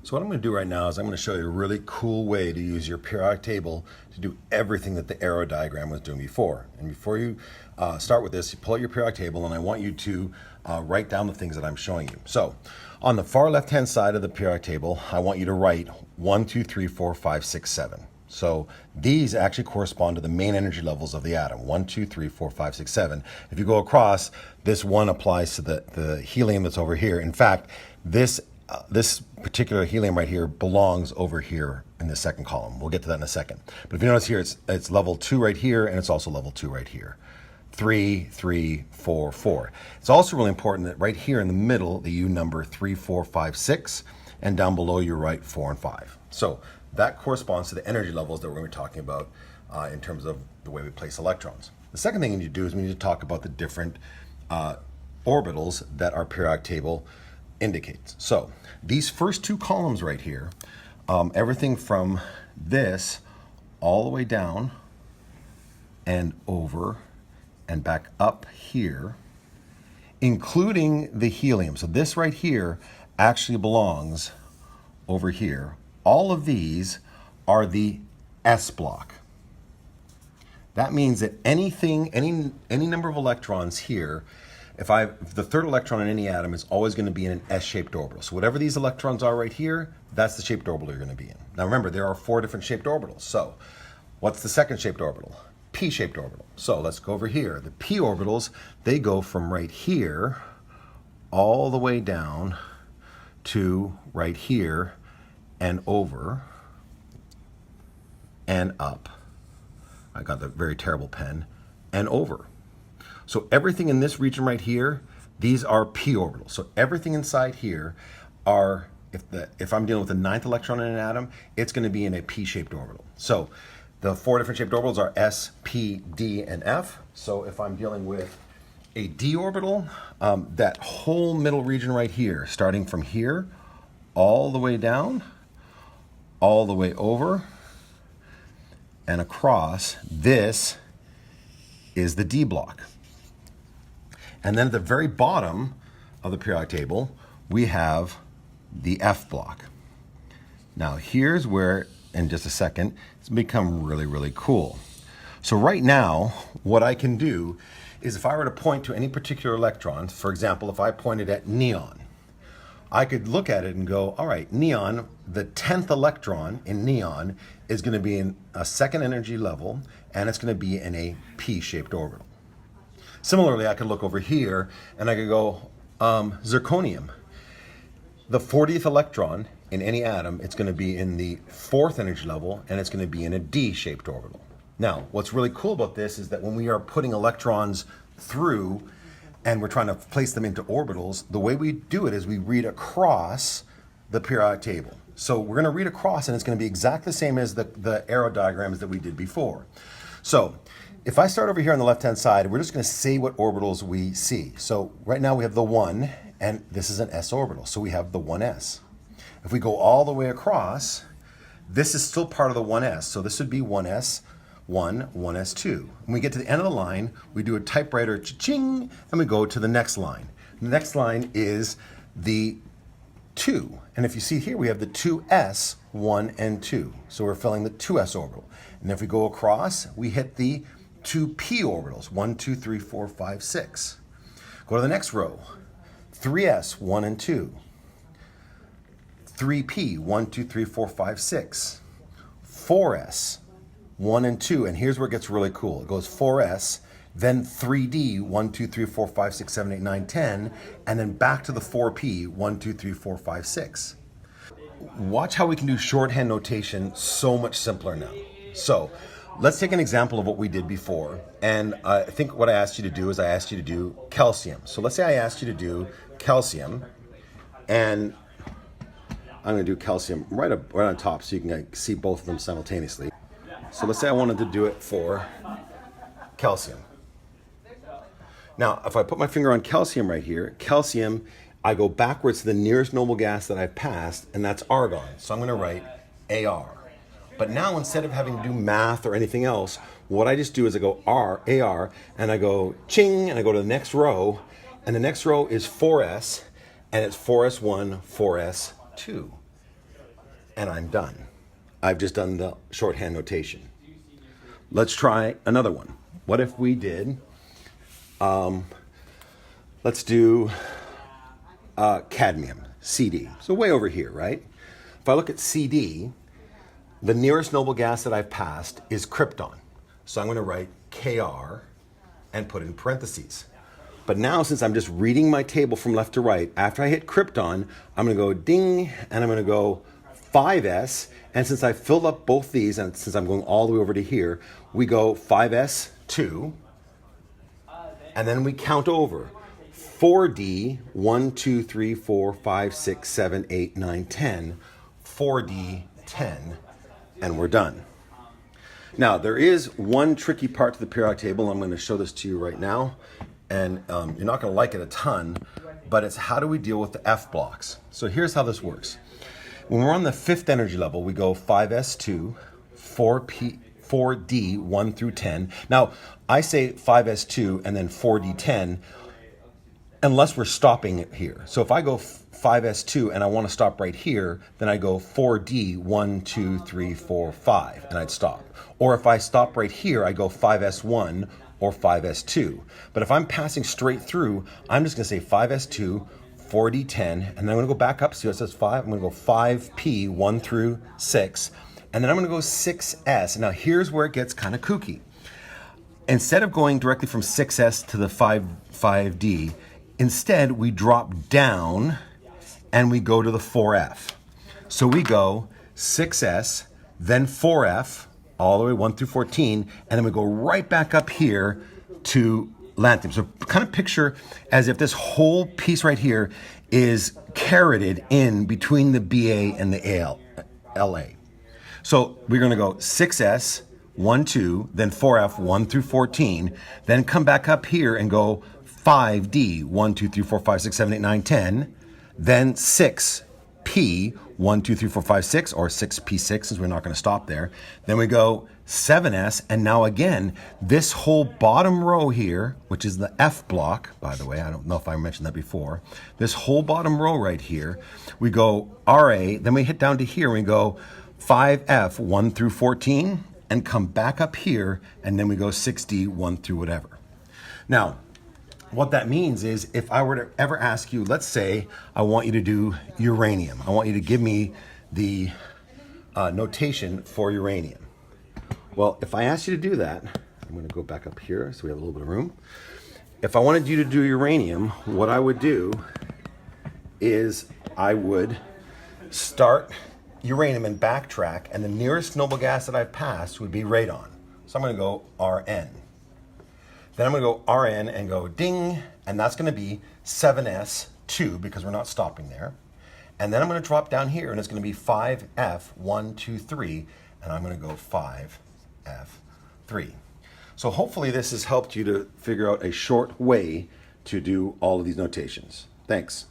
So what I'm going to do right now is I'm going to show you a really cool way to use your periodic table to do everything that the arrow diagram was doing before. And before you start with this, you pull out your periodic table and I want you to write down the things that I'm showing you. So on the far left hand side of the periodic table, I want you to write 1, 2, 3, 4, 5, 6, 7. So these actually correspond to the main energy levels of the atom. 1, 2, 3, 4, 5, 6, 7. If you go across, this one applies to the helium that's over here. In fact, this particular helium right here belongs over here in the second column. We'll get to that in a second. But if you notice here, it's level 2 right here, and it's also level 2 right here. 3, 3, 4, 4. It's also really important that right here in the middle that you number 3, 4, 5, 6, and down below you write 4 and 5. So that corresponds to the energy levels that we're going to be talking about in terms of the way we place electrons. The second thing we need to do is we need to talk about the different orbitals that our periodic table indicates. So these first two columns right here, everything from this all the way down and over and back up here, including the helium. So this right here actually belongs over here. All of these are the S block. That means that anything, any number of electrons here, if the third electron in any atom is always going to be in an S-shaped orbital. So whatever these electrons are right here, that's the shaped orbital you're going to be in. Now remember, there are 4 different shaped orbitals. So what's the second shaped orbital? P-shaped orbital. So let's go over here. The P orbitals, they go from right here all the way down to right here and over and up. I got the very terrible pen, and over. So everything in this region right here, these are p orbitals. So everything inside here are, if I'm dealing with the 9th electron in an atom, it's going to be in a p-shaped orbital. So the 4 different shaped orbitals are s, p, d, and f. So if I'm dealing with a d orbital, that whole middle region right here, starting from here, all the way down, all the way over, and across, this is the D block. And then at the very bottom of the periodic table, we have the F block. Now here's where, in just a second, it's become really, really cool. So right now, what I can do is if I were to point to any particular electron, for example, if I pointed at neon, I could look at it and go, all right, neon, the 10th electron in neon is going to be in a second energy level, and it's going to be in a p-shaped orbital. Similarly, I could look over here, and I could go, zirconium. The 40th electron in any atom, it's going to be in the 4th energy level, and it's going to be in a D-shaped orbital. Now, what's really cool about this is that when we are putting electrons through and we're trying to place them into orbitals, the way we do it is we read across the periodic table. So we're going to read across, and it's going to be exactly the same as the arrow diagrams that we did before. So if I start over here on the left-hand side, we're just going to say what orbitals we see. So right now we have the 1, and this is an s orbital, so we have the 1s. If we go all the way across, this is still part of the 1s, so this would be 1s. 1, 1s2. When we get to the end of the line, we do a typewriter cha-ching, and we go to the next line. The next line is the 2. And if you see here, we have the 2s, 1 and 2. So we're filling the 2s orbital. And if we go across, we hit the 2p orbitals, 1, 2, 3, 4, 5, 6. Go to the next row. 3s, 1 and 2. 3p, 1, 2, 3, 4, 5, 6. 4s, 1 and 2, and here's where it gets really cool. It goes 4s, then 3d, 1, 2, 3, 4, 5, 6, 7, 8, 9, 10, and then back to the 4p, 1, 2, 3, 4, 5, 6. Watch how we can do shorthand notation so much simpler now. So let's take an example of what we did before, and I think what I asked you to do is I asked you to do calcium. So let's say I asked you to do calcium, and I'm going to do calcium right on top so you can see both of them simultaneously. So let's say I wanted to do it for calcium. Now, if I put my finger on calcium right here, calcium, I go backwards to the nearest noble gas that I've passed, and that's argon. So I'm going to write AR. But now instead of having to do math or anything else, what I just do is I go AR, and I go ching, and I go to the next row, and the next row is 4S, and it's 4S1, 4S2. and I'm done. I've just done the shorthand notation. Let's try another one. What if we did, let's do cadmium, CD. So way over here, right? If I look at CD, the nearest noble gas that I've passed is krypton. So I'm going to write Kr and put in parentheses. But now, since I'm just reading my table from left to right, after I hit krypton, I'm going to go ding, and I'm going to go 5s. And since I filled up both these, and since I'm going all the way over to here, we go 5s2, and then we count over 4d, 1, 2, 3, 4, 5, 6, 7, 8, 9, 10, 4d, 10, and we're done. Now, there is one tricky part to the periodic table. I'm going to show this to you right now. And you're not going to like it a ton, but it's how do we deal with the F blocks. So here's how this works. When we're on the fifth energy level, we go 5s2, 4d, 1 through 10. Now, I say 5s2 and then 4d10, unless we're stopping it here. So if I go 5s2 and I want to stop right here, then I go 4d, 1, 2, 3, 4, 5, and I'd stop. Or if I stop right here, I go 5s1 or 5s2. But if I'm passing straight through, I'm just going to say 5s2, 4d10, and then I'm going to go back up. See what it says 5? I'm going to go 5p, 1 through 6, and then I'm going to go 6s. Now here's where it gets kind of kooky. Instead of going directly from 6s to the 5d, instead we drop down and we go to the 4f. So we go 6s, then 4f, all the way 1 through 14, and then we go right back up here to lanthanum. So kind of picture as if this whole piece right here is carroted in between the BA and the LA. So we're going to go 6S, 1, 2, then 4F, 1 through 14, then come back up here and go 5D, 1, 2, 3, 4, 5, 6, 7, 8, 9, 10, then 6P, 1, 2, 3, 4, 5, 6, or 6P6, since we're not going to stop there. Then we go 7S, and now again, this whole bottom row here, which is the F block, by the way, I don't know if I mentioned that before, this whole bottom row right here, we go RA, then we hit down to here, and we go 5F, 1 through 14, and come back up here, and then we go 6D, 1 through whatever. Now, what that means is if I were to ever ask you, let's say I want you to do uranium. I want you to give me the notation for uranium. Well, if I asked you to do that, I'm going to go back up here so we have a little bit of room. If I wanted you to do uranium, what I would do is I would start uranium and backtrack, and the nearest noble gas that I've passed would be radon. So I'm going to go Rn. Then I'm going to go Rn and go ding, and that's going to be 7s2 because we're not stopping there. And then I'm going to drop down here, and it's going to be 5f, 1, 2, 3, and I'm going to go 5f3. So hopefully this has helped you to figure out a short way to do all of these notations. Thanks.